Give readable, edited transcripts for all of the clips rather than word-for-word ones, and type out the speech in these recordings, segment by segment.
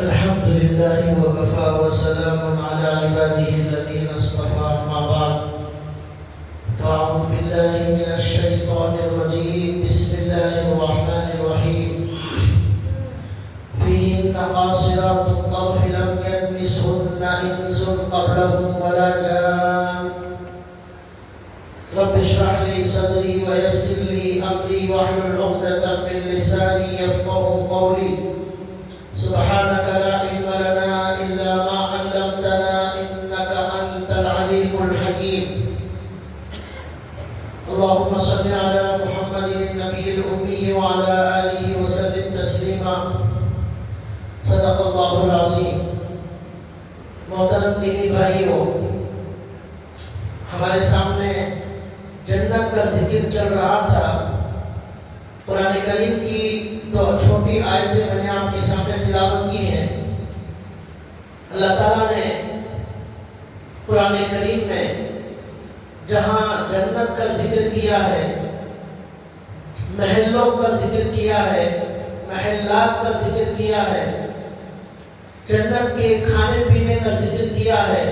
الحمد لله وكفى وسلام على عباده الذين اصطفى أما بعد فأعوذ بالله من الشيطان الرجيم بسم الله الرحمن الرحيم فيهن قاصرات الطرف لم يطمثهن إنس قبلهم ولا جان رب اشرح لي صدري ويسر لي أمري واحلل عقدة من لساني يفقهوا قولي سبحانك لا علم لنا إلا ما علمتنا إنك أنت العليم الحكيم اللهم صل على محمد النبي الأمي وعلى آله وسلم تسليما صدق اللہ العظیم. محترم دینی بھائیوں، ہمارے سامنے جنت کا ذکر چل رہا تھا. قرآن کریم کی دو چھوٹی آیتیں میں نے آپ کے سامنے تلاوت کی ہیں. اللہ تعالیٰ نے قرآن کریم میں جہاں جنت کا ذکر کیا ہے، محلوں کا ذکر کیا ہے، محلات کا ذکر کیا ہے، جنت کے کھانے پینے کا ذکر کیا ہے،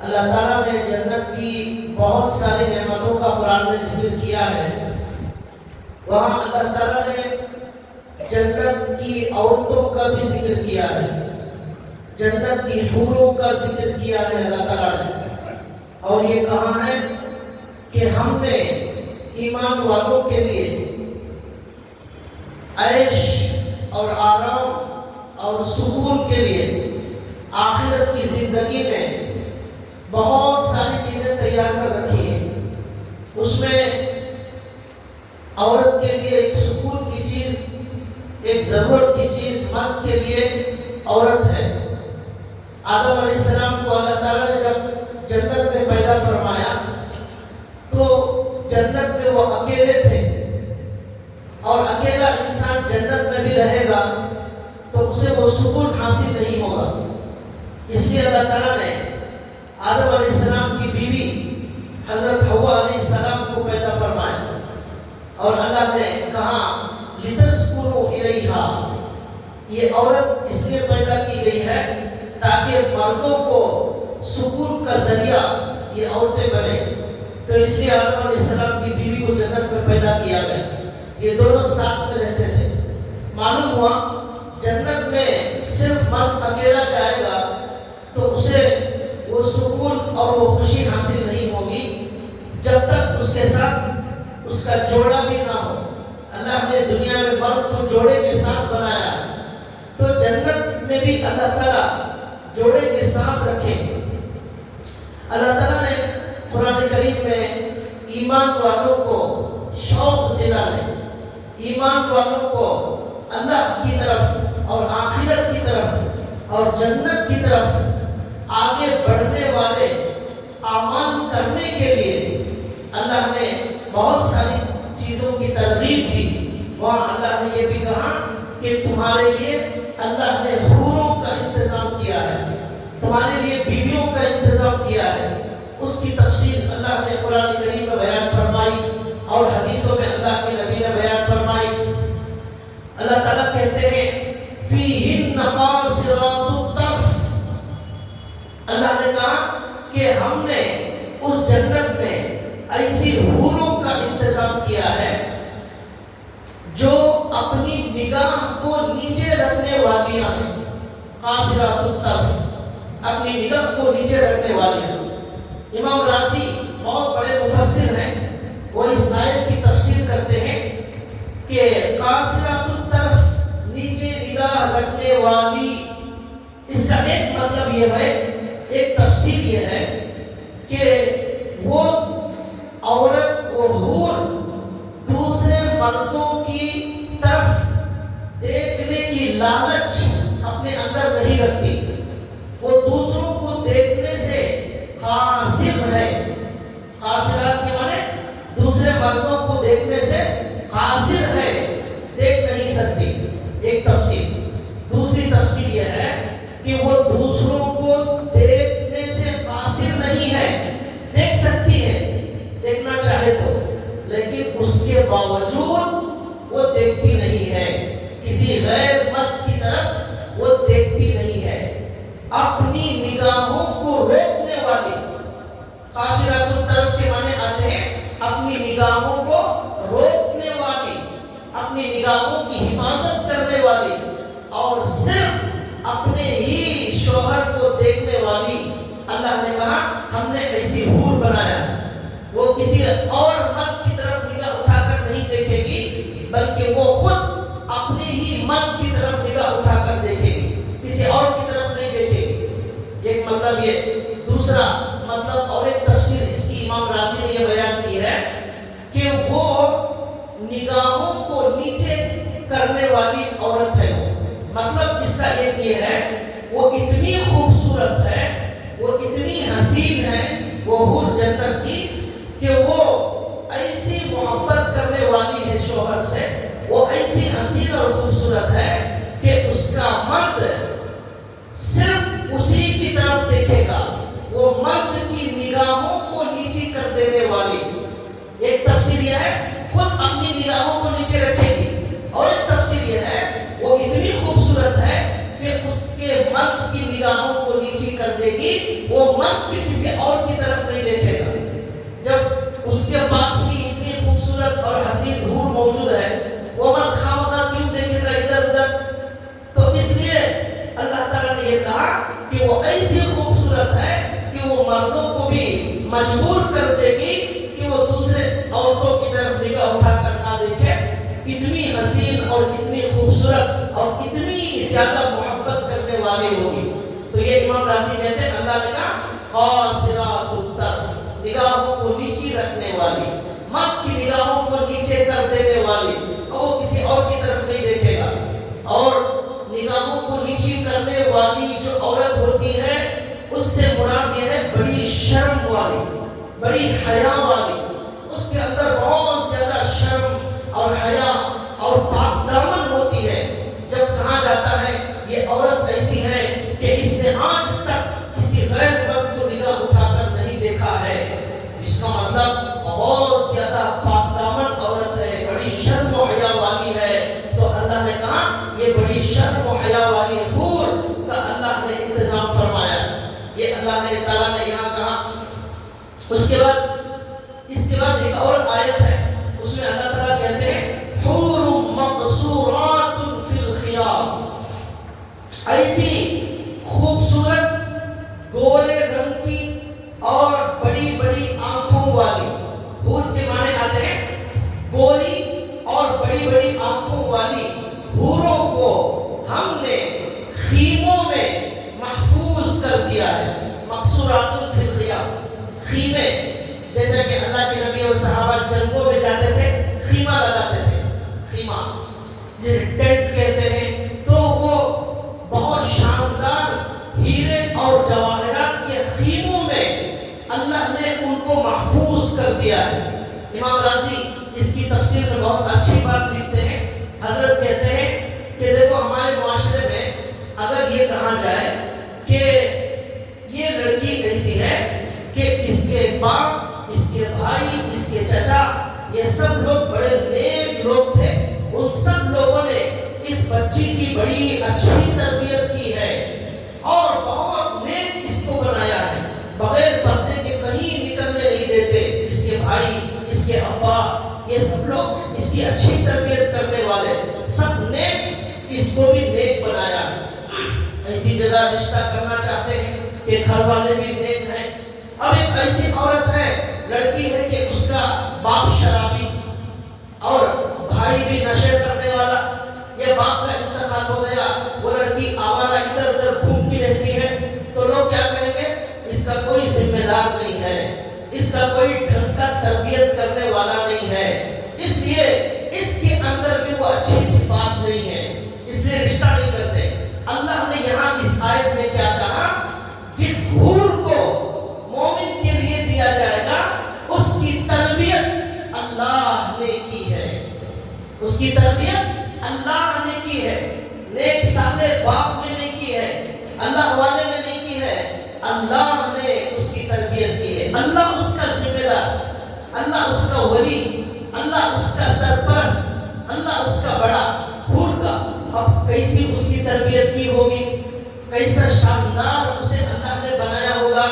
اللہ تعالیٰ نے جنت کی بہت ساری نعمتوں کا قرآن میں ذکر کیا ہے. وہاں اللہ تعالیٰ نے جنت کی عورتوں کا بھی ذکر کیا ہے، جنت کی حوروں کا ذکر کیا ہے اللہ تعالیٰ نے. اور یہ کہا ہے کہ ہم نے ایمان والوں کے لیے عیش اور آرام اور سکون کے لیے آخرت کی زندگی میں بہت ساری چیزیں تیار کر رکھی ہیں. اس میں عورت کے لیے ایک سکون کی چیز، ایک ضرورت کی چیز مرد کے لیے عورت ہے. آدم علیہ السلام کو اللہ تعالیٰ نے جب جنت میں پیدا فرمایا تو جنت میں وہ اکیلے تھے، اور اکیلا انسان جنت میں بھی رہے گا تو اسے وہ سکون حاصل نہیں ہوگا. اس لیے اللہ تعالیٰ نے آدم علیہ السلام کی بیوی حضرت حوا علیہ السلام کو پیدا فرمایا، اور اللہ نے کہا لِتَسْكُنُوا إِلَيْهَا، یہ عورت اس لیے پیدا کی گئی ہے تاکہ مردوں کو سکون کا ذریعہ یہ عورتیں بنے. تو اس لیے آدم علیہ السلام کی بیوی کو جنت میں پیدا کیا گیا. یہ دونوں ساتھ میں رہتے تھے. معلوم ہوا جنت میں صرف مرد اکیلا جائے گا تو اسے وہ سکون اور وہ خوشی حاصل نہیں ہوگی جب تک اس کے ساتھ اس کا جوڑا بھی نہ ہو. اللہ نے دنیا میں مرد کو جوڑے کے ساتھ بنایا ہے، تو جنت میں بھی اللہ تعالیٰ جوڑے کے ساتھ رکھیں گے. اللہ تعالیٰ نے قرآن کریم میں ایمان والوں کو شوق دلانے، ایمان والوں کو اللہ کی طرف اور آخرت کی طرف اور جنت کی طرف آگے بڑھنے والے اعمال کرنے کے لیے اللہ نے بہت ساری چیزوں کی ترغیب دی. وہاں اللہ نے یہ بھی کہا کہ تمہارے لیے اللہ نے حوروں کا انتظام کیا ہے، تمہارے لیے بیویوں کا انتظام کیا ہے. اس کی تفصیل اللہ نے قرآن کریم میں بیان فرمائی اور حدیثوں میں اللہ کے نبی نے بیان فرمائی. اللہ تعالیٰ کہتے ہیں فیہن قاصرات الطرف، اللہ نے کہا کہ ہم نے اس جنت میں ایسی حوروں کا انتظام کیا ہے جو اپنی نگاہ کو نیچے رکھنے والیاں ہیں. قاصرات الطرف، اپنی نگاہ کو نیچے رکھنے والی ہیں. امام رازی بہت بڑے مفسر ہیں، وہ اس آیت کی تفسیر کرتے ہیں کہ قاصرات الطرف نیچے نگاہ رکھنے والی، اس کا ایک مطلب یہ ہے، ایک تفسیر یہ ہے کہ وہ عورت، وہ حور دوسرے مردوں کی طرف دیکھنے کی لالچ اپنے اندر نہیں رکھتی. وہ دوسروں کو دیکھنے سے قاصر ہے. قاصرات کے معنی دوسرے مردوں کو دیکھنے سے قاصر ہے، دیکھ نہیں سکتی. ایک تفسیر. دوسری تفسیر یہ ہے کہ وہ دوسروں کو دیکھنے سے قاصر نہیں ہے، دیکھ سکتی ہے دیکھنا چاہے تو، لیکن اس کے باوجود وہ دیکھتی نہیں ہے. کسی غیر مرد کی طرف وہ دیکھ اپنی نگاہوں کو روکنے والی. قاصرات الطرف کے معنی آتے ہیں اپنی نگاہوں کو روکنے والی، اپنی نگاہوں کی حفاظت کرنے والی، اور صرف اپنے ہی شوہر کو دیکھنے والی. اللہ نے کہا ہم نے ایسی حور بنایا، وہ کسی اور مرد کی طرف نگاہ اٹھا کر نہیں دیکھے گی، بلکہ وہ خود اپنے ہی مرد کی طرف نگاہ اٹھا کر دیکھے گی، کسی اور کی طرف نہیں دیکھے گی. ایک مطلب یہ. دوسرا مطلب اور ایک تفسیر اس کی امام رازی نے یہ بیان کی ہے کہ وہ نگاہوں کو نیچے کرنے والی عورت ہے. مطلب اس کا ایک یہ ہے وہ اتنی خوبصورت ہے، وہ اتنی حسین ہے وہ حور جنت کی کہ وہ ایسی محبت کرنے والی ہے شوہر سے، وہ ایسی حسین اور خوبصورت ہے کہ اس کا مرد صرف اسی کی طرف دیکھے گا، وہ مرد کی نگاہوں کو نیچی کر دینے والی. ایک تفسیر یہ ہے خود اپنی نگاہوں کو نیچے رکھے گی، اور ایک تفسیر یہ ہے وہ اتنی خوبصورت ہے کہ اس کے مرد کی نگاہوں کو نیچی کر دے گی، وہ مرد بھی کسی اور کی طرف نہیں دیکھے گا. جب اس کے پاس ہی اتنی خوبصورت اور حسین حور موجود ہے، وہ مرد خواہ کیوں دیکھے گا ادھر ادھر؟ تو اس لیے اللہ تعالیٰ نے یہ کہا کہ وہ ایسی خوبصورت ہے کہ وہ مردوں کو بھی مجبور کر دے گی کہ وہ دوسرے عورتوں کی طرف نگاہ اٹھا کر نہ دیکھے. اتنی حسین اور اتنی خوبصورت اور اتنی زیادہ محبت کرنے والی ہوگی. تو یہ امام راضی کہتے ہیں اللہ نے کہا قاصرات الطرف، نگاہوں کو نیچی رکھنے والی، مرد کی نگاہوں کو نیچے کر دینے والی، اور وہ کسی اور کی طرف نہیں دیکھے گا. اور نگاہوں کو نیچی کرنے والی جو عورت ہوتی ہے اس سے مراد یہ ہے بڑی شرم والی، بڑی حیا والی. اس کے اندر بہت زیادہ شرم اور حیا اور پاک دامن ہوتی ہے. جب کہا جاتا ہے یہ عورت ایسی ہے کہ اس نے آج تک کسی غیر مرد کو نگاہ اٹھا کر نہیں دیکھا ہے، اس کا مطلب بہت زیادہ پاک دامن عورت ہے، بڑی شرم و حیا والی ہے. تو اللہ نے کہا یہ بڑی شرم و حیا والی حور کا اللہ نے انتظام فرمایا. یہ اللہ نے تعالیٰ نے یہاں کہا. اس کے بعد ایک اور آیت ہے، اس میں اللہ تعالیٰ کہتے ہیں حور مقصورات فی الخیام، ایسی خوبصورت گورے رنگ کی اور بڑی بڑی آنکھوں والی. حور کے معنی آتے ہیں گوری اور بڑی بڑی آنکھوں والی حوروں کو ہم نے خیموں میں محفوظ کر دیا ہے. مقصورات فی الخیام، خیمے، جیسا کہ اللہ کے نبی اور صحابہ جنگوں میں جاتے تھے خیمہ لگاتے تھے. خیمہ جسے ٹینٹ کہتے ہیں. تو وہ بہت شاندار ہیرے اور جواہرات کے خیموں میں اللہ نے ان کو محفوظ کر دیا ہے. امام راضی اس کی تفسیر میں بہت اچھی بات لکھتے ہیں. حضرت کہتے ہیں کہ دیکھو ہمارے معاشرے میں اگر یہ کہا جائے کہ یہ لڑکی ایسی ہے کہ اس کے باپ، اس کے بھائی، اس کے چچا، یہ سب لوگ بڑے نیک لوگ تھے، ان سب لوگوں نے اس بچی کی بڑی اچھی تربیت کی ہے اور بہت نیک اس کو بنایا ہے، بغیر پردے کے کہیں نکلنے نہیں دیتے. اس کے بھائی، اس کے ابا، یہ سب لوگ اس کی اچھی تربیت کرنے والے، سب نیک، اس کو بھی نیک بنایا. ایسی جگہ رشتہ کرنا چاہتے ہیں کہ گھر والے بھی نیک ہیں. اب ایک ایسی عورت ہے، لڑکی ہے کہ اس کا باپ شرابی اور بھائی بھی نشے کرنے والا. یہ باپ کا انتقال ہو گیا، وہ لڑکی آوارہ ادھر ادھر گھومتی رہتی ہے. تو لوگ کیا کہیں گے؟ اس کا کوئی ذمہ دار نہیں ہے، اس کا کوئی ڈھنگ کا تربیت کرنے والا نہیں ہے، اس لیے اس کے اندر بھی وہ اچھی صفات نہیں ہے، اس لیے رشتہ نہیں کرتے. اللہ نے یہاں اس آیت میں کیا کہا؟ جس حور کو مومن کے لیے دیا جائے گا اس کی تربیت اللہ نے کی ہے، اس کی تربیت اللہ نے کی ہے. نیک صالح باپ نے نہیں کی ہے، اللہ والے نے نہیں کی ہے، اللہ نے اس کی تربیت کی ہے. اللہ اس کا ذمہ دار، اللہ اس کا ولی، اللہ اس کا سرپرست، اللہ اس کا بڑا. حور کا اب کیسی اس کی تربیت کی ہوگی؟ کیسا شاندار اسے اللہ نے بنایا ہوگا.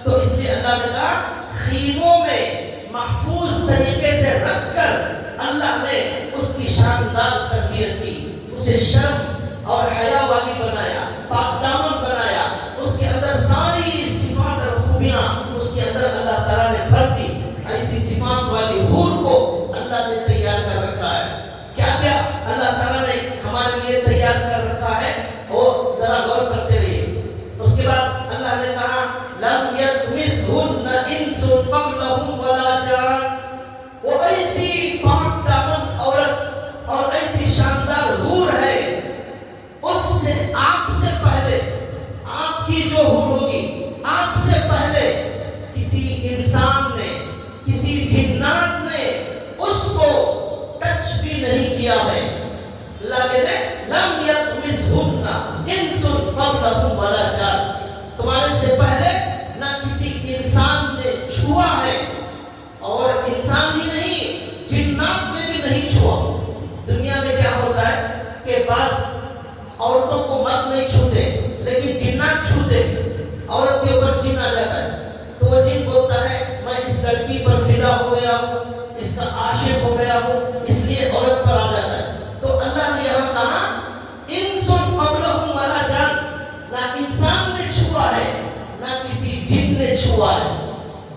تو اس لیے اللہ نے کہا خیموں میں محفوظ طریقے سے رکھ کر اللہ نے اس کی شاندار تربیت کی, اسے شرم اور حیا والی بنایا, پاک دامن بنایا, اس کے اندر ساری صفات اور خوبیاں اس کے اندر اللہ تعالیٰ نے بھر دی. ایسی صفات والی حور کو اللہ نے تیار کر رکھا ہے. کیا کیا اللہ تعالیٰ نے ہمارے لیے تیار کر رکھا ہے وہ ذرا غور کرتے رہیے. اس کے بعد اللہ نے کہا لم یطمثہن انس قبلہم ولا جان, وہ ایسی پاک دامن عورت اور ایسی شاندار حور ہے, اس سے آپ سے پہلے, آپ کی جو حور ہوگی آپ سے پہلے کسی انسان نے, کسی جنات نے اس کو ٹچ بھی نہیں کیا ہے. اللہ کہتے ہیں لم یطمثہن انس قبلہم ولا جان, تمہارے سے پہلے نہ کسی انسان نے چھوا ہے, اور انسان ہی نہیں جنات نے بھی نہیں چھوا. دنیا میں کیا ہوتا ہے کہ بعض عورتوں کو مرد نہیں چھوتے لیکن جنات چھوتے, عورت کے اوپر جن آ جاتا ہے تو وہ جن بولتا ہے میں اس لڑکی پر فدا ہو گیا ہوں, اس کا عاشق ہو گیا ہوں, اس لیے عورت پر آ جاتا ہے. تو اللہ نے یہاں کہا انس قبلہم ولا جان, نہ انسان نے چھوا ہے نہ کسی جن نے چھوا ہے,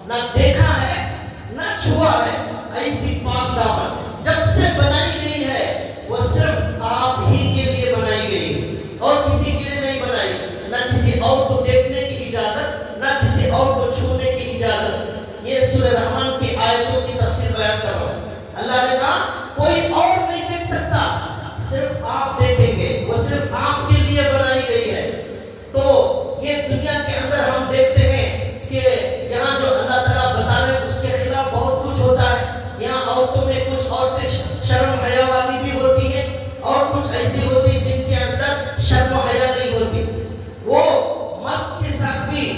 نہ دیکھا ہے نہ چھوا ہے. ایسی پاک دامن جب سے بنائی گئی ہے وہ صرف آپ ہی کے لیے بنائی گئی اور کسی کے لیے نہیں بنائی. نہ کسی اور کو دیکھنے کی اجازت, نہ کسی اور کو چھونے کی اجازت. یہ سورہ رحمان کی آیتوں کی تفسیر بیان کر رہا ہوں. اللہ نے کہا کوئی اور نہیں دیکھ سکتا, صرف آپ دیکھیں گے, وہ صرف آپ کے لیے بنائی گئی ہے. تو یہ دنیا کے اندر ہم دیکھتے ہیں کہ یہاں جو اللہ تعالیٰ بتا رہے ہیں اس کے خلاف بہت کچھ ہوتا ہے. یہاں عورتوں میں کچھ عورتیں شرم حیا والی بھی ہوتی ہیں اور کچھ ایسی ہوتی ہیں جن کے اندر شرم و حیا نہیں ہوتی. وہ مرد کے ساتھ بھی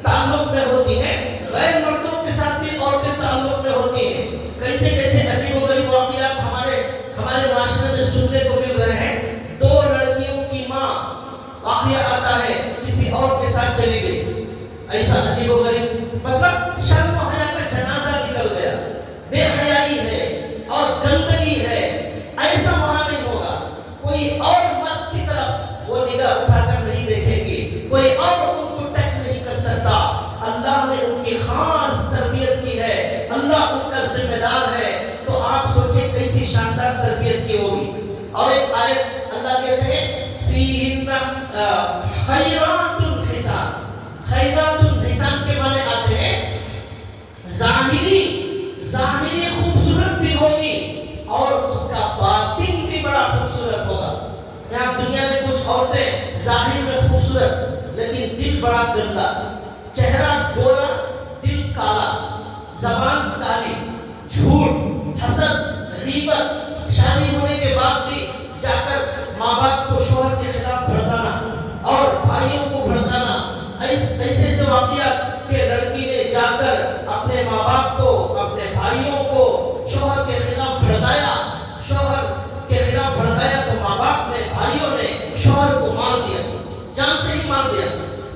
تعلق میں ہوتی ہیں, غیر مردوں کے ساتھ بھی عورتیں تعلق میں ہوتی ہیں. کیسے کیسے عجیب و غریب واقعات ہمارے معاشرے میں سننے کو مل رہے ہیں. 2 لڑکیوں کی ماں, واقعہ آتا ہے کسی اور کے ساتھ چلی گئی. ایسا عجیب و غریب, مطلب شرم و حیا کا جنازہ نکل گیا. بے حیائی ہے اور گندگی ہے, ایسا وہاں نہیں ہوگا. کوئی اور مرد کی طرف وہ نگاہ اٹھا کر نہیں دیکھیں گی, کوئی اور ان کو ٹچ نہیں کر سکتا. اللہ نے ان کی خاص تربیت کی ہے, اللہ ان کا ذمہ دار ہے. تو آپ سوچیں کیسی شاندار تربیت کی ہوگی. اور ایک آیت اللہ کہتے ہیں فیہن خیرات الحسان. خیرات الحسان کے معنی آتے ہیں ظاہری خوبصورت بھی ہوگی اور اس کا باطن بھی بڑا خوبصورت ہوگا. یہاں دنیا میں کچھ عورتیں ظاہر میں خوبصورت لیکن دل بڑا گندا, چہرہ گورا دل کالا, زبان کالی, جھوٹ, حسد, غیبت, شادی ہونے کے بعد بھی جا کر ماں باپ کو شوہر کے خلاف بھڑکانا اور بھائیوں کو بھڑکانا. ایسے جو واقعات کہ لڑکی نے جا کر اپنے ماں باپ کو, اپنے بھائیوں کو شوہر کے خلاف بھڑکایا, شوہر کے خلاف بھڑکایا تو ماں باپ نے, بھائیوں نے شوہر کو مار دیا, جان سے ہی مار دیا.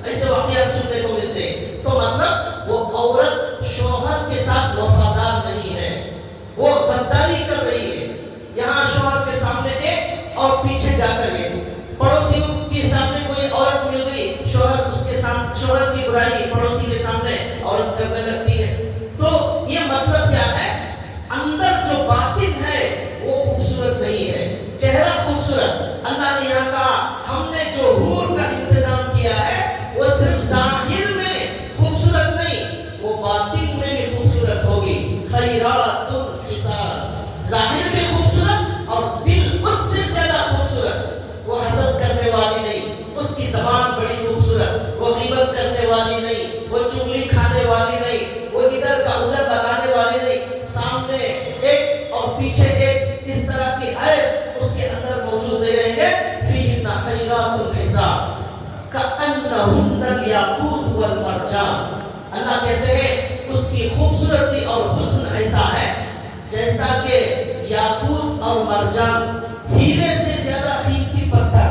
ایسے واقعات سننے کو ملتے ہیں. تو مطلب وہ عورت شوہر کے ساتھ وفادار نہیں ہے, وہ غداری کر رہی ہے. یہاں شوہر کے سامنے ایک اور پیچھے جا کر ایک. پڑوسیوں کے سامنے کوئی عورت مل گئی, شوہر اس کے سامنے, شوہر کی برائی پڑوسی کے سامنے عورت کرنے لگتی ہے. تو یہ مطلب کیا ہے, اندر جو باطن ہے وہ خوبصورت نہیں ہے, چہرہ خوبصورت. اللہ نے یہاں کہا ہم نے جو حور کا انتظام کیا ہے وہ صرف ظاہر میں خوبصورت نہیں, وہ باطن میں بھی خوبصورت ہوگی. خیرات الحسان, ظاہر بھی خوبصورت اور دل اس سے زیادہ خوبصورت. وہ حسد کرنے والی نہیں, اس کی زبان بڑی خوبصورت, وہ غیبت کرنے والی نہیں, وہ چغلی کھانے والی نہیں, وہ ادھر کا ادھر لگانے والی نہیں. سامنے ایک اور پیچھے ایک, اس طرح کی عیب اس کے اندر موجود نہیں رہیں گے. فیہن خیرات الحسان کأنہن الیاقوت والمرجان. اللہ کہتے ہیں اس کی خوبصورتی اور حسن ایسا ہے جیسا کہ یاقوت اور مرجان, ہیرے سے زیادہ قیمتی پتھر,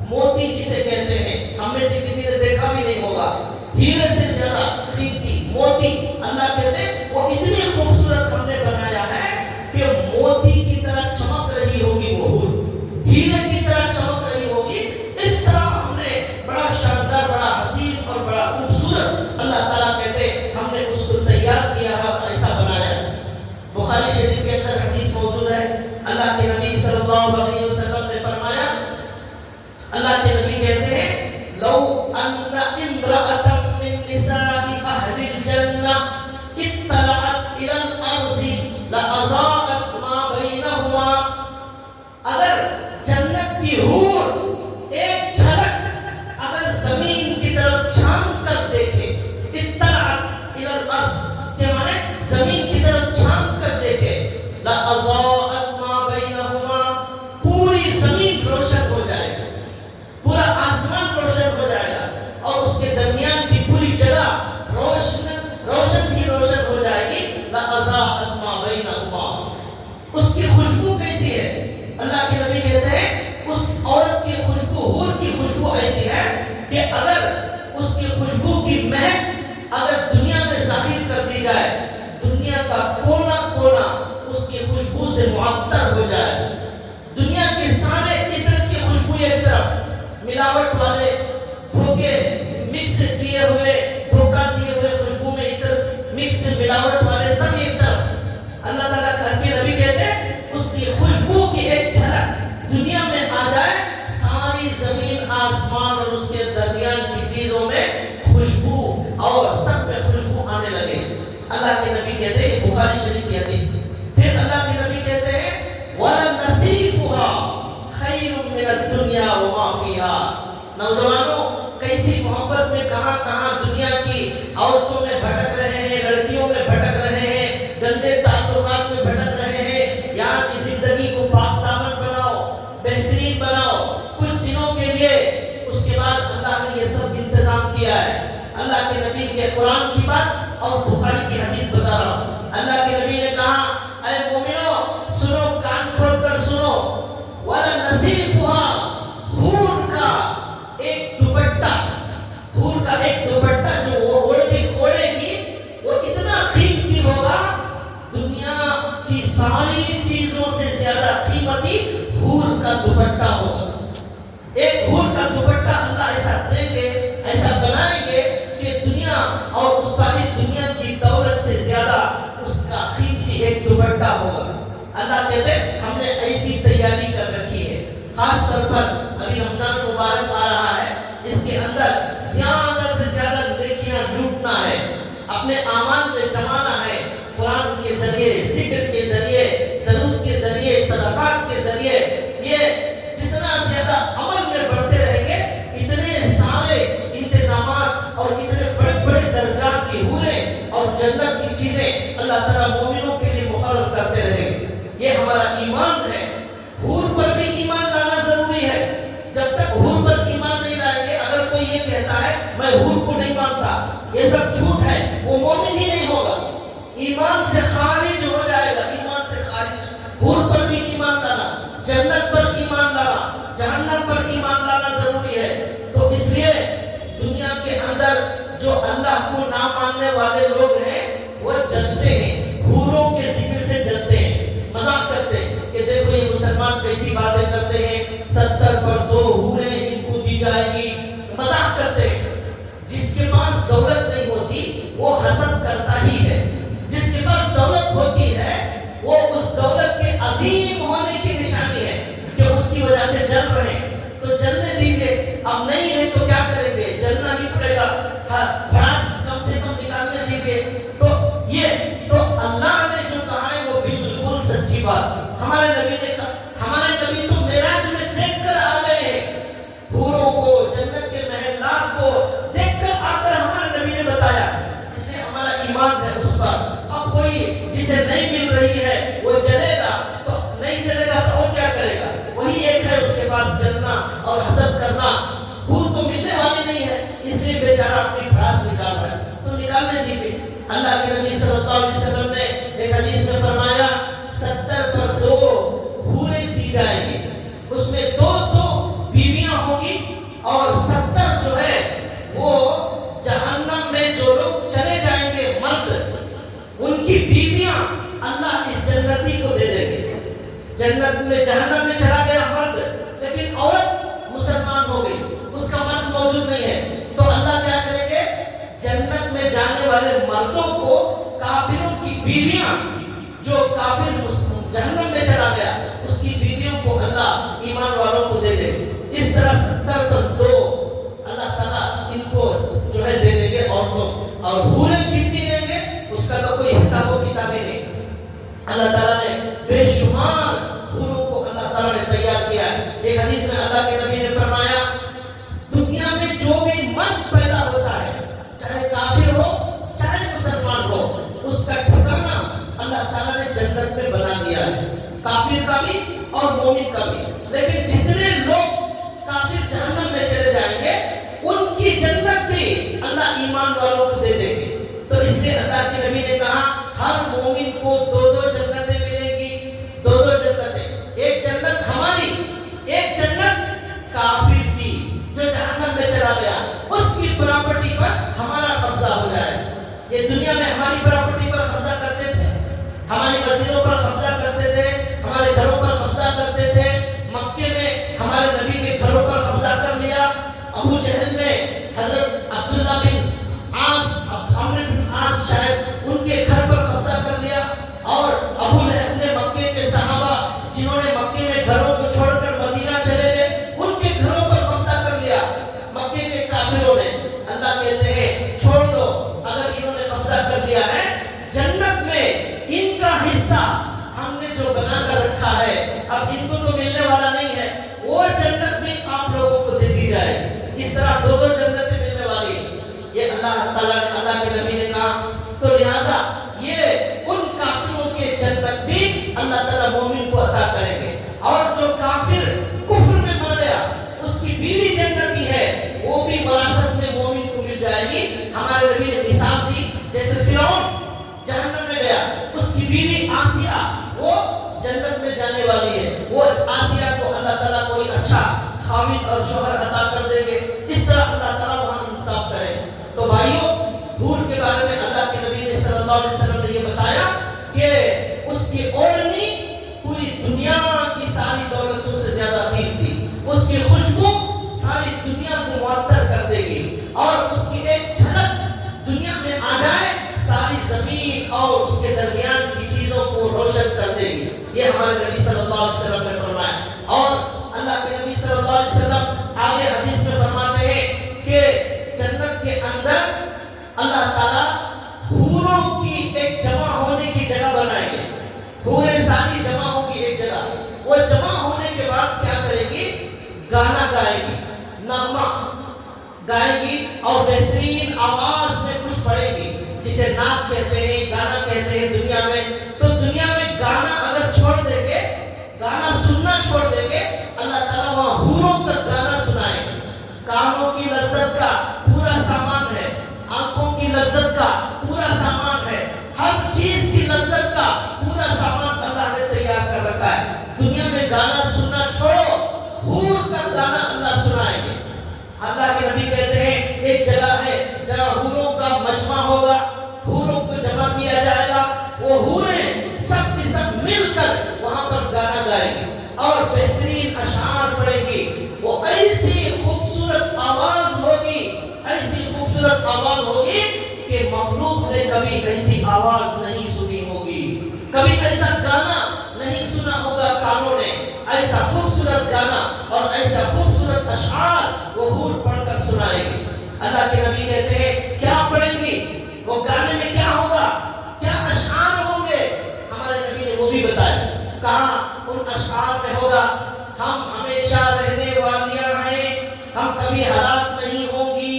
موتی جسے کہتے ہیں. ہم میں سے اللہ کے نبی کہتے ہیں لو ان امرأة من نساء اہل الجنہ اطلعت الى الارض لاضاءت ما بینہما، اگر جنت کی حور ایک جھلک اگر زمین کی طرف جھانک کر دیکھے، اطلعت الى الارض کے معنی زمین کی طرف جھانک کر دیکھے، لاضاءت ما بینہما، پوری زمین روشن ہو جائے گا، پورا آسمان روشن ہو جائے گا، اور اس کے درمیان کی پوری جگہ روشن ہی روشن ہو جائے گی، لَأَضَاءَتْ مَا بَيْنَهُمَا۔ اس کی خوشبو کیسی ہے؟ اللہ کے نبی کہتے ہیں اس عورت کی خوشبو، حور کی خوشبو ایسی ہے کہ اگر اس کی خوشبو کی مہک اگر دنیا میں ظاہر کر دی جائے، دنیا کا کونا کونا اس کی خوشبو سے معطر ہو جائے، دنیا کے سارے عطر کی خوشبو ایک طرف، ملاوٹ والے دھوکے مکس کیے ہوئے، دھوکہ دیے ہوئے خوشبو میں عطر مکس ملاوٹ والے سب ایک طرف، اللہ تعالیٰ گھر کے نبی کہتے ہیں اس کی خوشبو کی ایک جھلک دنیا میں آ جائے، ساری زمین آسمان اور اس کے درمیان کی چیزوں میں خوشبو اور سب میں خوشبو آنے لگے۔ اللہ کے نبی کہتے ہیں، بخاری شریف کی حدیث، پھر اللہ کے نبی کہتے ہیں وَلَنَصِيفُهَا خَيْرٌ مِّنَ الدُّنْيَا وَمَا فِيهَا۔ نوجوانوں کیسی محبت میں کہاں کہاں دنیا کی عورتوں میں بھٹک رہے ہیں، لڑکیوں میں بھٹک رہے ہیں، گندے تعلقات میں بھٹک رہے ہیں، یہاں کی زندگی کو پاک دامن بناؤ، بہترین بناؤ کچھ دنوں کے لیے، اس کے بعد اللہ نے یہ سب انتظام کیا ہے۔ اللہ کے نبی کے قرآن کی بات اور بخاری کی حدیث بتا رہا ہوں۔ اللہ کے نبی نے کہا اے مومنو سنو، کان کھول کر سنو، وَلَنَصِيفُهَا، حور کا ایک دوپٹہ، حور کا ایک دوپٹہ جو وہ اوڑھے گی وہ اتنا قیمتی ہوگا، دنیا کی ساری چیزوں سے زیادہ قیمتی حور کا دوپٹہ ہوگا۔ ایک حور کا دوپٹہ اللہ ایسا دیں گے، ایسا بنائیں گے کہ دنیا اور اس ساری دنیا کی دولت سے زیادہ اس کا قیمتی ایک دوپٹہ ہوگا۔ اللہ کہتے ہیں ہم نے ایسی تیاری کر رکھی ہے، خاص طور پر ابھی رمضان مبارک آ رہا ہے، اس کے اندر زیادہ سے زیادہ نیکیاں لوٹنا ہے، اپنے اعمال میں جمانا ہے، قرآن کے ذریعے، ذکر کے ذریعے، درود کے ذریعے، صدقات کے ذریعے، یہ جتنا زیادہ عمل میں بڑھتے رہیں گے، اتنے سارے انتظامات اور اتنے بڑے بڑے درجات کی حوریں اور جنت کی چیزیں اللہ تعالیٰ مومنوں کے لیے مقرر کرتے رہیں گے۔ یہ ہمارا ایمان ہے۔ حور پر بھی ایمان لانا ضروری ہے۔ جب تک حور پر ایمان نہیں لائیں گے، اگر کوئی یہ کہتا ہے میں حور کو نہیں مانتا، یہ سب جھوٹ ہے، وہ مومن ہی نہیں ہوگا، ایمان سے خارج ہو جائے گا، ایمان سے خارج۔ حور پر بھی ایمان لانا، جنت پر ایمان لانا، جہنم پر ایمان لانا ضروری ہے۔ تو اس لیے دنیا کے اندر جو اللہ کو نہ ماننے والے لوگ ہیں وہ جلتے ہیں، حوروں کے ذکر سے جلتے ہیں، مذاق کرتے ہیں کہ دیکھو یہ مسلمان کیسی باتیں کرتے ہیں، 70 پر 2 حوریں ان کو دی جائے گی، مذاق کرتے ہیں۔ جس کے پاس دولت نہیں ہوتی وہ حسد کرتا ہی ہے، جس کے پاس دولت ہوتی ہے وہ اس دولت کے عظیم ہونے کی نشانی ہے کہ اس کی وجہ سے جل رہے ہیں، تو جلنے دیجئے۔ اب نہیں ہے تو کیا کریں گے، جلنا ہی پڑے گا، بھڑاس کم سے کم نکالنے دیجئے۔ تو یہ تو اللہ نے جو کہا ہے وہ بالکل سچی بات۔ ہمارے نبی نے کہا، ہمارے نبی تو معراج میں دیکھ کر آ گئے ہیں، حوروں کو، جنت کے محلات کو دیکھ کر آ کر ہمارے نبی نے بتایا، اس لیے ہمارا ایمان ہے اس پر۔ اب کوئی جسے نہیں مل رہی ہے وہ جلے گا، تو نہیں جلے گا تو اور کیا کرے گا؟ وہی ایک ہے اس کے پاس جلنا اور حسد کرنا۔ حور تو ملنے والی نہیں ہے، اس لیے بیچارہ اپنی بھڑاس نکال رہا ہے، تو نکالنے دیجیے۔ اللہ کے نبی صلی اللہ علیہ وسلم نے ایک حدیث میں فرمایا 70 پر 2 حوریں دی جائیں گی، اس میں 2 بیویاں ہوں گی، اور 70 جو ہے وہ جہنم میں جو لوگ چلے جائیں گے مرد، ان کی بیویاں اللہ اس جنتی کو دے دیں گے۔ جنت میں، جہنم میں چلا گیا مرد، لیکن عورت مسلمان ہو گئی، اس کا مرد موجود نہیں ہے، تو اللہ کیا کریں گے، جنت میں جانے والے مردوں کو کافروں کی بیویاں، جو کافر جہنم میں چلا گیا اس کی بیویوں کو اللہ ایمان والوں کو دے دے۔ اس طرح کافر کا بھی اور مومن کا بھی. لیکن جتنے لوگ کافر جہنم میں چلے جائیں گے ان کی جنت بھی اللہ ایمان والوں کو دے دیں گے. تو اس لیے اللہ کے نبی نے کہا ہر مومن کو دو دو جنتیں ملیں گی, دو دو جنتیں, ایک جنت ہماری, ایک جنت کافر کی جو جہنم میں چلا گیا, اس کی پراپرٹی پر ہمارا قبضہ ہو جائے. یہ دنیا میں ہماری پراپرٹی پر قبضہ کرتے تھے, ہماری مسجدوں پر قبضہ کرتے تھے, ہمارے گھروں پر قبضہ کرتے تھے. مکے میں ہمارے نبی کے گھروں پر قبضہ کر لیا. ابو جہل نے حضرت عبداللہ بن عاص, عمرو بن عاص شاید ان کے گھر پر قبضہ کر لیا. اور ابو لہب نے مکے کے صحابہ جنہوں نے مکے میں گھروں کو چھوڑ کر مدینہ چلے گئے ان کے گھروں پر قبضہ کر لیا مکے کے کافروں نے. اللہ کہتے ہیں چھوڑ دو, اگر انہوں نے قبضہ کر لیا ہے جنت میں ان کا حصہ ہم نے جو بنا کر رکھا ہے اب ان کو تو ملنے والا نہیں ہے, وہ جنت بھی آپ لوگوں کو دے دی جائے. اس طرح دو دو جنتیں ملنے والی ہیں. یہ اللہ تعالیٰ نے, اللہ کے نبی نے کہا. تو لہٰذا یہ ان کافروں کے جنت بھی اللہ تعالیٰ مومن کو عطا کریں گے. اور جو کافر کفر میں مر گیا اس کی بیوی جنتی ہے, وہ بھی وراثت میں مومن کو مل جائے گی. ہمارے نبی نے مثال دی جیسے فرعون جہنم میں گیا, اس کی بیوی آسیہ وہ جنت میں جانے والی ہے. وہ آسیہ کو اللہ تعالیٰ کوئی اچھا خاوند اور شوہر عطا کر دیں گے. اس طرح اللہ تعالیٰ وہاں انصاف کرے. تو بھائیوں, حور کے بارے میں اللہ کے نبی نے صلی اللہ علیہ وسلم نے یہ بتایا کہ اس کی اوڑھنی پوری دنیا کی ساری دولتوں سے زیادہ قیمتی, اس کی خوشبو ساری دنیا کو معطر کر دے گی, اور اس کی ایک جھلک دنیا میں آ جائے ساری زمین اور اس کے درمیان کی چیزوں کو روشن کر دے گی. یہ ہمارے نبی صلی اللہ علیہ وسلم نے فرمایا. اور اللہ کے نبی صلی اللہ علیہ وسلم آگے حدیث میں فرماتے ہیں کہ جنت کے اندر اللہ تعالیٰ حوروں کی ایک جمع ہونے کی جگہ بنائیں گے. حوریں ساری جمع ہوں گی ایک جگہ. وہ جمع ہونے کے بعد کیا کرے گی؟ گانا گائے گی, نغمہ گائے گی اور بہترین آواز میں کچھ پڑھے گی جسے نعت کہتے ہیں, گانا کہتے ہیں دنیا میں. تو دنیا میں گانا اگر چھوڑ دیں گے, گانا سننا چھوڑ دیں گے, اللہ تعالیٰ وہاں حوروں کا گانا سنائے گا. کانوں کی لذت کا پورا سامان ہے, آنکھوں کی لذت کا پورا سامان ہے, ہر چیز کی لذت کا پورا سامان اللہ نے تیار کر رکھا ہے. دنیا میں گانا سننا چھوڑو, حور کا گانا اللہ سنائیں گے. اللہ کے نبی کہتے ہیں ایک جگہ ہے جہاں حوروں کا مجمع ہوگا, حوروں کو جمع کیا جائے گا. وہ حوریں سب کی سب مل کر وہاں پر گانا گائیں گی اور بہترین اشعار پڑھیں گی. وہ ایسی خوبصورت آواز ہوگی, ایسی خوبصورت آواز ہوگی کہ مخلوق نے کبھی ایسی آواز نہیں سنی ہوگی, کبھی ایسا گانا نہیں سنا ہوگا کانوں نے. ایسا خوبصورت گانا اور ایسا خوبصورت اشعار وہ حور پڑھ کر سنائے گی. اللہ کے نبی کہتے ہیں کیا پڑھیں گی, وہ گانے میں کیا ہوگا, کیا اشعار ہوں گے. ہمارے نبی نے وہ بھی بتایا. کہا ان اشعار میں ہوگا ہم ہمیشہ رہنے والیاں ہیں, ہم کبھی ہلاک نہیں ہوں گی,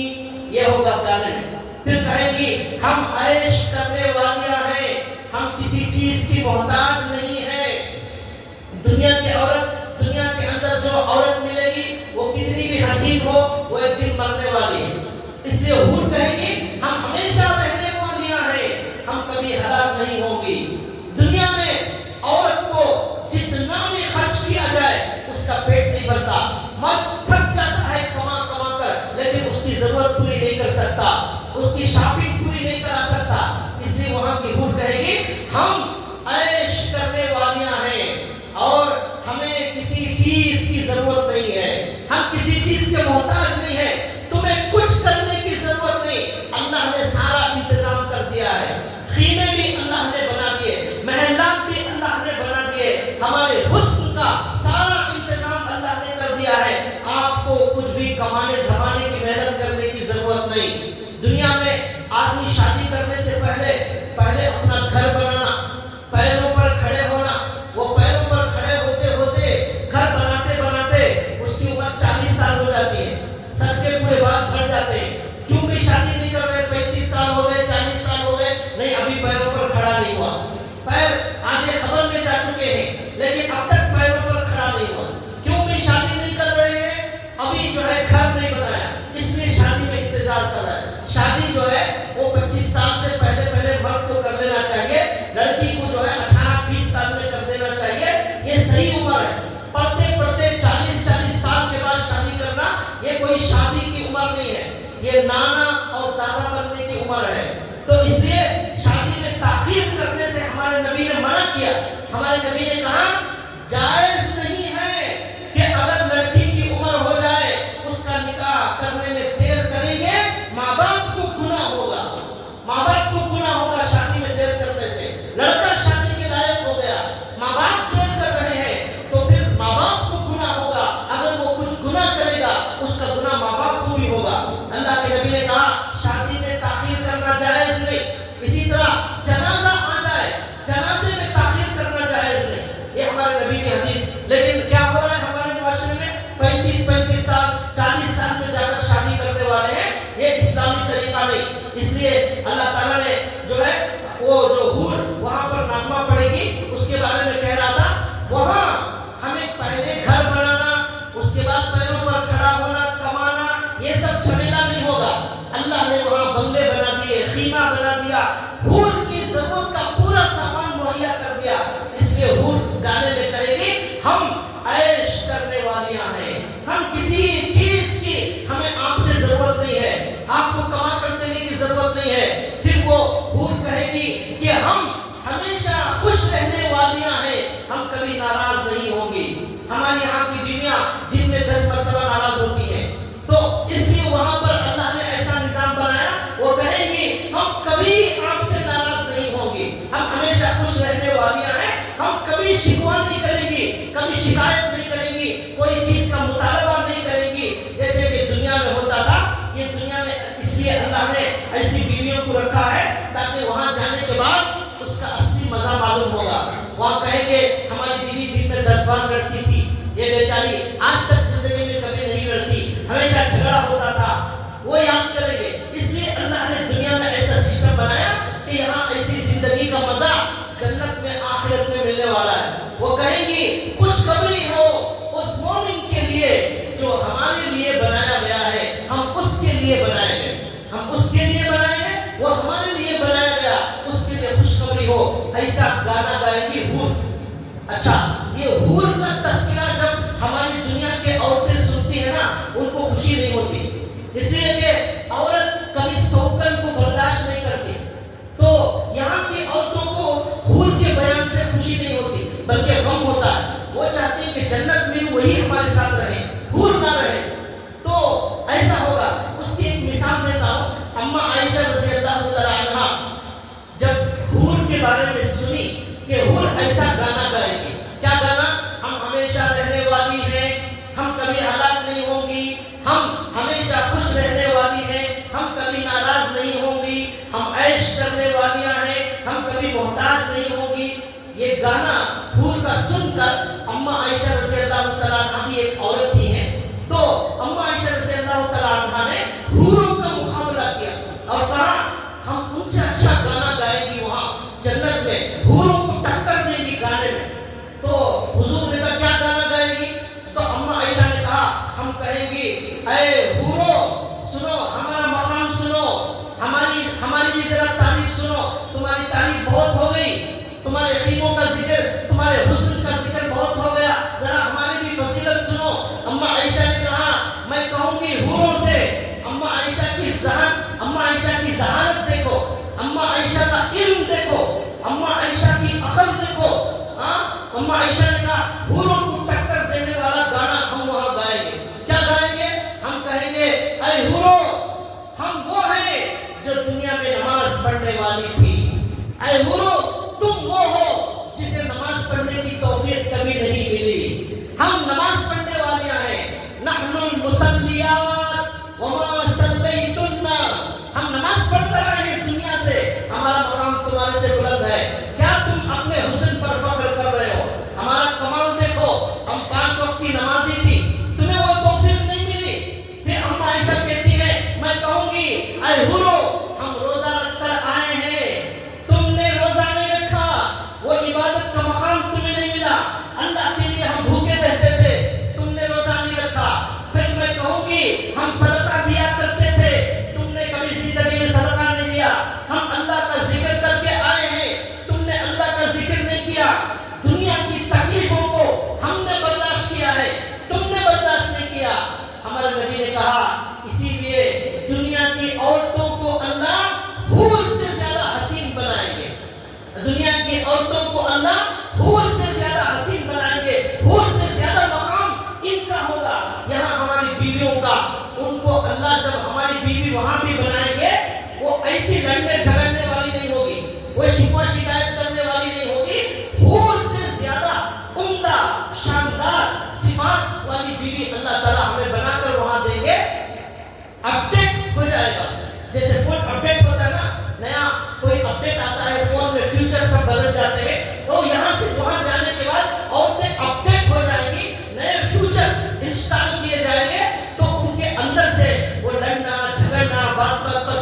یہ ہوگا گانے میں. پھر کہیں گی ہم عیش کرنے والیاں ہیں, ہم کسی چیز کی محتاج نہیں ہیں. دنیا کی عورت, دنیا کے اندر جو عورت ملے گی وہ کتنی بھی حسین ہو وہ ایک دن مرنے والی ہے. اس لیے حور کہے گی ہم ہمیشہ رہنے والیاں ہیں, ہم کبھی ہلاک نہیں ہوں گی. دنیا میں عورت کو جتنا بھی خرچ کیا جائے اس کا پیٹ نہیں بھرتا, مرد تھک جاتا ہے کما کما کر, لیکن اس کی ضرورت پوری نہیں کر سکتا, اس کی شاپنگ پوری نہیں کرا سکتا. اس لیے وہاں کی حور کہے گی ہم عیش کرنے والیاں ہیں اور ہمیں کسی چیز کی ضرورت نہیں ہے, ہم کسی چیز کے محتاج نہیں ہیں, تمہیں کچھ کرنے کی ضرورت نہیں, اللہ نے سارا انتظام کر دیا ہے. خیمے بھی اللہ نے بنا دیے, محلات بھی اللہ نے بنا دیے, ہمارے حسن کا سارا انتظام اللہ نے کر دیا ہے. آپ کو کچھ بھی کمانے دھمانے کی محنت کرنے کی ضرورت نہیں. دنیا میں آدمی شادی کرنے سے پہلے اپنا گھر بنانا, پیروں پر کھڑے ہونا, وہ پیروں پر کھڑے ہوتے ہوتے گھر بناتے بناتے اس کی عمر 40 سال ہو جاتی ہے, سر کے پورے بال جھڑ جاتے ہیں. کیوں بھی شادی نہیں کر رہے, 35 سال ہو گئے, 40 سال ہو گئے, نہیں ابھی پیروں پر کھڑا نہیں ہوا, پیر آگے خبر میں جا چکے ہیں, لیکن اب گھر نہیں بنایا، اس لیے شادی میں انتظار کر رہا ہے. شادی جو ہے وہ 25 سال سے پہلے مرد کو کر لینا چاہیے، لڑکی کو جو ہے 18-20 سال میں کر دینا چاہیے. یہ صحیح عمر ہے. پڑھتے 40 سال کے بعد شادی کرنا یہ کوئی شادی کی عمر نہیں ہے، یہ نانا اور دادا بننے کی عمر ہے. تو اس لیے شادی میں تاخیر کرنے سے ہمارے نبی نے منع کیا. ہمارے نبی نے کہا جائز نہیں ہے کہ اگر لڑکی کی عمر ہو جائے اس کا نکاح کرنے میں دیر کریں گے، ماں باپ کو گناہ ہوگا. ماں باپ کو گناہ ہوگا شادی میں دیر کرنے سے. لڑکا شادی کے لائق ہو گیا، ماں باپ دیر کر رہے ہیں تو پھر ماں باپ کو گناہ ہوگا. اگر وہ کچھ گناہ کرے گا اس کا گناہ ماں باپ کو بھی ہوگا. اللہ کے نبی نے کہا شادی میں تاخیر کرنا جائز نہیں. اسی طرح جنازہ آ جائے، جنازے میں تاخیر کرنا جائز نہیں. یہ ہمارے نبی کی حدیث. لیکن کیا ہو رہا ہے ہمارے معاشرے میں؟ 35 سال 40 سال میں جا کر شادی کرنے والے ہیں. یہ اسلامی طریقہ نہیں. اس لیے اللہ تعالیٰ نے جو ہے وہ جو حور وہاں پر نغمہ پڑے گی اس کے بارے میں کہہ رہا تھا، وہاں ہمیں پہلے گھر بنانا، اس کے بعد پیروں پر کھڑا ہونا، کمانا، یہ سب جھمیلا نہیں ہوگا. اللہ نے وہاں بنگلے بنا دیے، خیمہ بنا دیا، حور کی ضرورت کا پورا سامان مہیا کر دیا. اس لیے حور گانے میں کہے گی ہم عیش کرنے والیاں ہیں، ہم کسی چیز کی ہمیں آپ سے ضرورت نہیں ہے، آپ کو کما کر دینے کی ضرورت نہیں ہے. پھر وہ حور کہے گی کہ ہم ہمیشہ خوش رہنے والیاں ہیں، ہم کبھی ناراض نہیں ہوں گی. ہماری یہاں کی بیویاں دن میں 10 مرتبہ ناراض ہوتی ہیں. تو اس لیے وہاں پر اللہ نے ایسا نظام بنایا، وہ کہیں گی ہم کبھی آپ سے ناراض نہیں ہوں گی، ہم ہمیشہ خوش رہنے والیاں ہیں، ہم کبھی شکوہ نہیں کریں گی، کبھی شکایت نہیں کریں گی، کوئی چیز کا مطالبہ نہیں کریں گی جیسے کہ دنیا میں ہوتا تھا. یہ دنیا میں اس لیے اللہ نے ایسی بیویوں کو رکھا ہے تاکہ وہاں جانے کے بعد اس کا اصلی مزہ معلوم ہوگا. وہاں کہیں گے ہماری بیوی دن میں 10 بار لڑتی تھی، یہ بیچاری آج تک زندگی میں کبھی نہیں لڑتی، ہمیشہ جھگڑا ہوتا تھا. وہ یاد کریں گے. اس لیے اللہ نے دنیا میں ایسا سسٹم بنایا کہ یہاں ایسی زندگی کا مزہ جنت میں آخرت میں ملنے والا ہے. وہ کہیں گی خوشخبری ہو اس مومن کے لیے جو ہمارے لیے بنایا گیا ہے، ہم اس کے لیے بنائے گئے، ہم اس کے لیے بنائے گئے، وہ ہمارے لیے بنایا گیا، اس کے لیے خوشخبری ہو. ایسا گانا گائے گی حور. اچھا، یہ حور کا تذکرہ جب ہماری دنیا کے عورتیں سنتی ہیں نا ان کو خوشی نہیں ہوتی، اس لیے کہ عورت کبھی سوکن کو برداشت نہیں کرتی. تو یہاں کی عورتوں کو حور کے بیان سے خوشی نہیں ہوتی بلکہ غم ہوتا ہے. وہ چاہتی ہیں کہ جنت میں بھی وہی ہمارے ساتھ رہے، حور نہ رہے. تو ایسا ہوگا. اس کی ایک مثال دیتا ہوں. اما عائشہ رضی اللہ تعالیٰ عنہا جب حور کے بارے میں سنی کہ حور ایسا گانا گائے گی. کیا گانا؟ ہم ہمیشہ رہنے والی ہیں، ہم کبھی ہلاک نہیں ہوں گی، ہم ہمیشہ خوش رہنے والی ہیں، ہم کبھی ناراض نہیں ہوں گی، ہم عیش کرنے والیاں ہیں، ہم کبھی محتاج نہیں ہوں گی. یہ گانا حور کا سن کر اما عائشہ رضی اللہ تعالیٰ عنہ بھی ایک عورت ہی ہیں. تو اما عائشہ رضی اللہ تعالیٰ عنہ نے حوروں کا مقابلہ کیا اور کہا ہم ان سے اچھا گانا گائیں گی وہاں جنت میں، حوروں کو ٹکر دیں گی گانے میں. تو حضور نے کہا کیا گانا گائے گی؟ تو اما عائشہ نے کہا ہم کہیں گی اے حوروں سنو ہمارا مقام سنو، ہماری بھی ذرا تعریف سنو. تمہاری تعریف بہت ہو گئی، تمہارے خیموں کا ذکر، تمہارے حسن کا ذکر بہت ہو گیا، ذرا ہماری بھی فضیلت سنو. اما عائشہ نے کہا میں کہوں گی حوروں سے. اما عائشہ کی ذہانت دیکھو، اما عائشہ کا علم دیکھو، اما عائشہ کی عقل دیکھو. اما عائشہ نے کہا حوروں کو ٹکر دینے والا گانا ہم وہاں گائیں گے. کیا گائیں گے؟ ہم کہیں گے اے حوروں ہم وہ ہیں جو دنیا میں نماز پڑھنے والی تھی. اے حوروں تم وہ ہو جسے نماز پڑھنے کی توفیق کبھی نہیں ملی. ہم نماز پڑھنے والیاں ہیں. نحن المصلیات وما صلیتن. ہم نماز پڑھ کر آئے ہیں دنیا سے، ہمارا مقام تمہارے سے بلند ہے. کیا تم اپنے حسن پر فخر کر رہے ہو؟ ہمارا کمال دیکھو،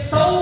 100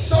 100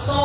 100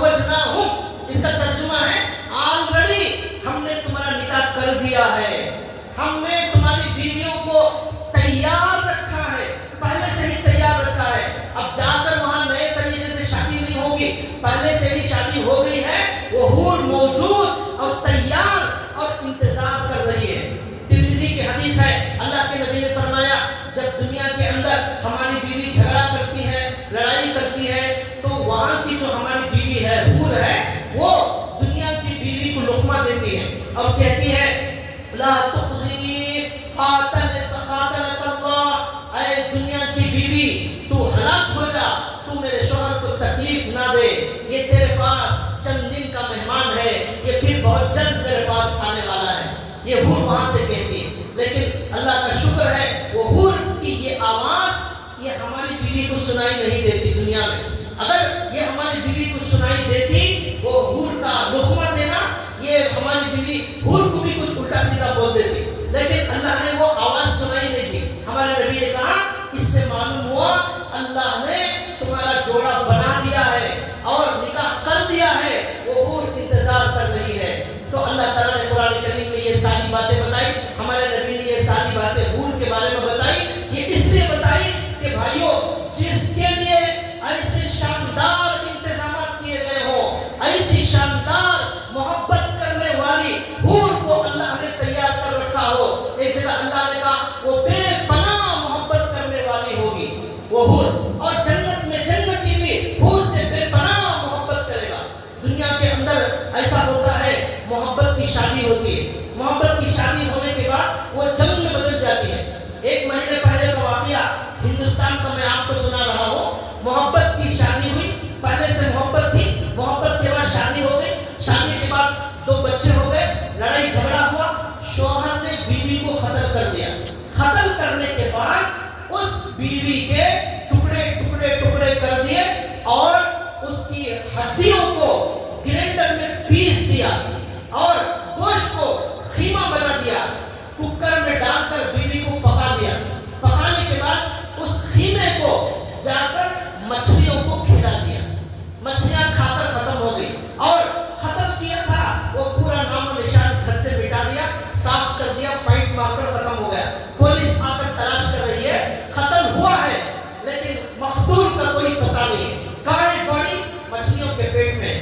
زوجناہم، اس کا ترجمہ ہے آلریڈی ہم نے تمہارا نکاح کر دیا ہے، ہم نے تمہاری بیویوں کو تیار رکھا ہے، پہلے سے ہی تیار رکھا ہے. اب جا کر وہاں نئے طریقے سے شادی نہیں ہوگی، پہلے سے ہی شادی ہو گئی ہے. وہ حور موجود اور تیار اور انتظار کر رہی ہے. ترمذی کی حدیث ہے، اللہ کے نبی نے فرمایا جب دنیا کے اندر ہماری بیوی جھگڑا کرتی ہے، لڑائی کرتی ہے، تو وہاں کی جو ہماری بیوی ہے، حور ہے، وہ دنیا کی بیوی کو لقمہ دیتی ہے اور کہتی ہے لا تخزی قاتلک اللہ، اے دنیا کی بیوی تو ہلاک ہو جا، تو میرے شوہر کو تکلیف نہ دے، یہ تیرے پاس چند دن کا مہمان ہے، یہ پھر بہت جلد میرے پاس آنے والا ہے. یہ حور وہاں سے کہتی ہے. لیکن اللہ کا شکر ہے وہ حور کی یہ آواز یہ ہماری بیوی کو سنائی نہیں دیتی دنیا میں. اگر یہ ہماری بیوی کو سنائی دیتی، وہ حور کا لقمہ دینا، یہ ہماری بیوی حور کو بھی کچھ الٹا سیدھا بول دیتی. لیکن اللہ نے وہ آواز سنائی نہیں دی. ہمارے نبی نے کہا اس سے معلوم ہوا اللہ نے تمہارا جوڑا بنا دیا ہے اور نکاح کر دیا ہے، وہ حور انتظار کر رہی ہے. تو اللہ تعالیٰ نے قرآن کریم میں یہ ساری باتیں بتائی، ہمارے نبی نے یہ ساری باتیں حور کے بارے میں بتائی. یہ اس لیے بتائی کہ بھائیوں جس کے لیے ایسے شاندار انتظامات کیے گئے ہوں، ایسی شاندار محبت کرنے والی حور کو اللہ نے تیار کر رکھا ہو. ایک جگہ اللہ نے کہا وہ بے پناہ محبت کرنے والی ہوگی وہ حور، اور جنت میں جنتی بھی حور سے بے پناہ محبت کرے گا. دنیا کے اندر ایسا ہوتا ہے، محبت کی شادی ہوتی ہے، محبت کی شادی ہونے کے بعد وہ جنگ میں بدل جاتی ہے. ایک مہینے پہلے کا واقعہ ہندوستان کا میں آپ کو سنا رہا ہوں. محبت کی شادی ہوئی، پہلے سے محبت تھی، محبت کے بعد شادی ہو گئی، شادی کے بعد 2 بچے ہو گئے، لڑائی جھگڑا ہوا، شوہر نے بیوی کو قتل کر دیا. قتل کرنے کے بعد اس بیوی کے ٹکڑے ٹکڑے ٹکڑے کر دیے اور اس کی ہڈیوں کو گرینڈر میں پیس دیا اور گوشت کو خیمہ بنا دیا، کوکر میں ڈال کر بیوی کو پکا دیا. پکانے کے بعد اس خیمے کو جا کر مچھلیوں کو کھلا دیا. مچھلیاں کھا کر ختم ہو گئی اور قتل کیا تھا وہ پورا نام و نشان گھر سے مٹا دیا، صاف کر دیا، پائپ مار کر ختم ہو گیا. پولیس آ کر تلاش کر رہی ہے، قتل ہوا ہے لیکن مقتول کا کوئی پتہ نہیں. کاڑی باڑی مچھلیوں کے پیٹ میں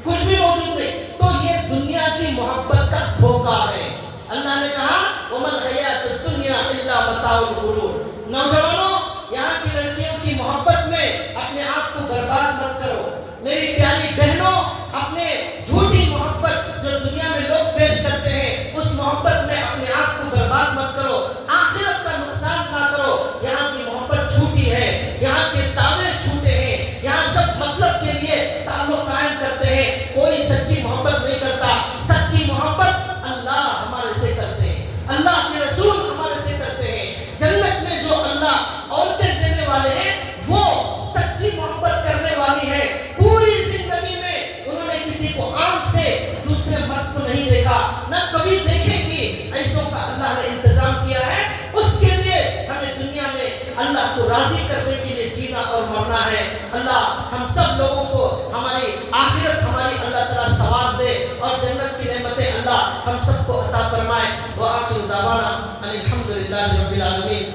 کچھ بھی موجود نہیں. تو یہ دنیا کی محبت کا دھوکہ ہے. اللہ نے کہا وَمَا الْحَيَاةُ الدُّنْيَا إِلَّا مَتَاعُ الْغُرُورِ. نوجوانوں یہاں کی لڑکیوں کی محبت میں اپنے آپ کو برباد مت کرو. میری پیاری بہنوں اپنے جھوٹی محبت جو دنیا میں لوگ پیش کرتے ہیں اس محبت میں اپنے آپ کو برباد مت کرو، آخرت کا نقصان نہ کرو. یہاں کی محبت جھوٹی ہے، یہاں کے دعوے جھوٹے ہیں، یہاں سب مطلب کے لیے تعلق قائم کرتے ہیں، کوئی سچی محبت نہیں کرتا. سچی محبت اللہ ہمارے سے کرتے ہیں، اللہ کے رسول ہمارے سے کرتے ہیں. جنت میں جو اللہ عورتیں دینے والے ہیں وہ سچی محبت کرنے والی ہے. پوری زندگی میں انہوں نے کسی کو آنکھ سے دوسرے مرد کو نہیں دیکھا، نہ کبھی دیکھیں گی. ایسوں کا اللہ نے انتظام کیا ہے. اس کے لیے ہمیں دنیا میں اللہ کو راضی کرنے کے لیے جینا اور مرنا ہے. اللہ ہم سب لوگوں کو ہماری آخرت ہماری اللہ تعالیٰ ثواب دے اور جنت کی نعمتیں اللہ ہم سب کو عطا فرمائے. وآخر دعوانا ان الحمد للہ رب العالمین.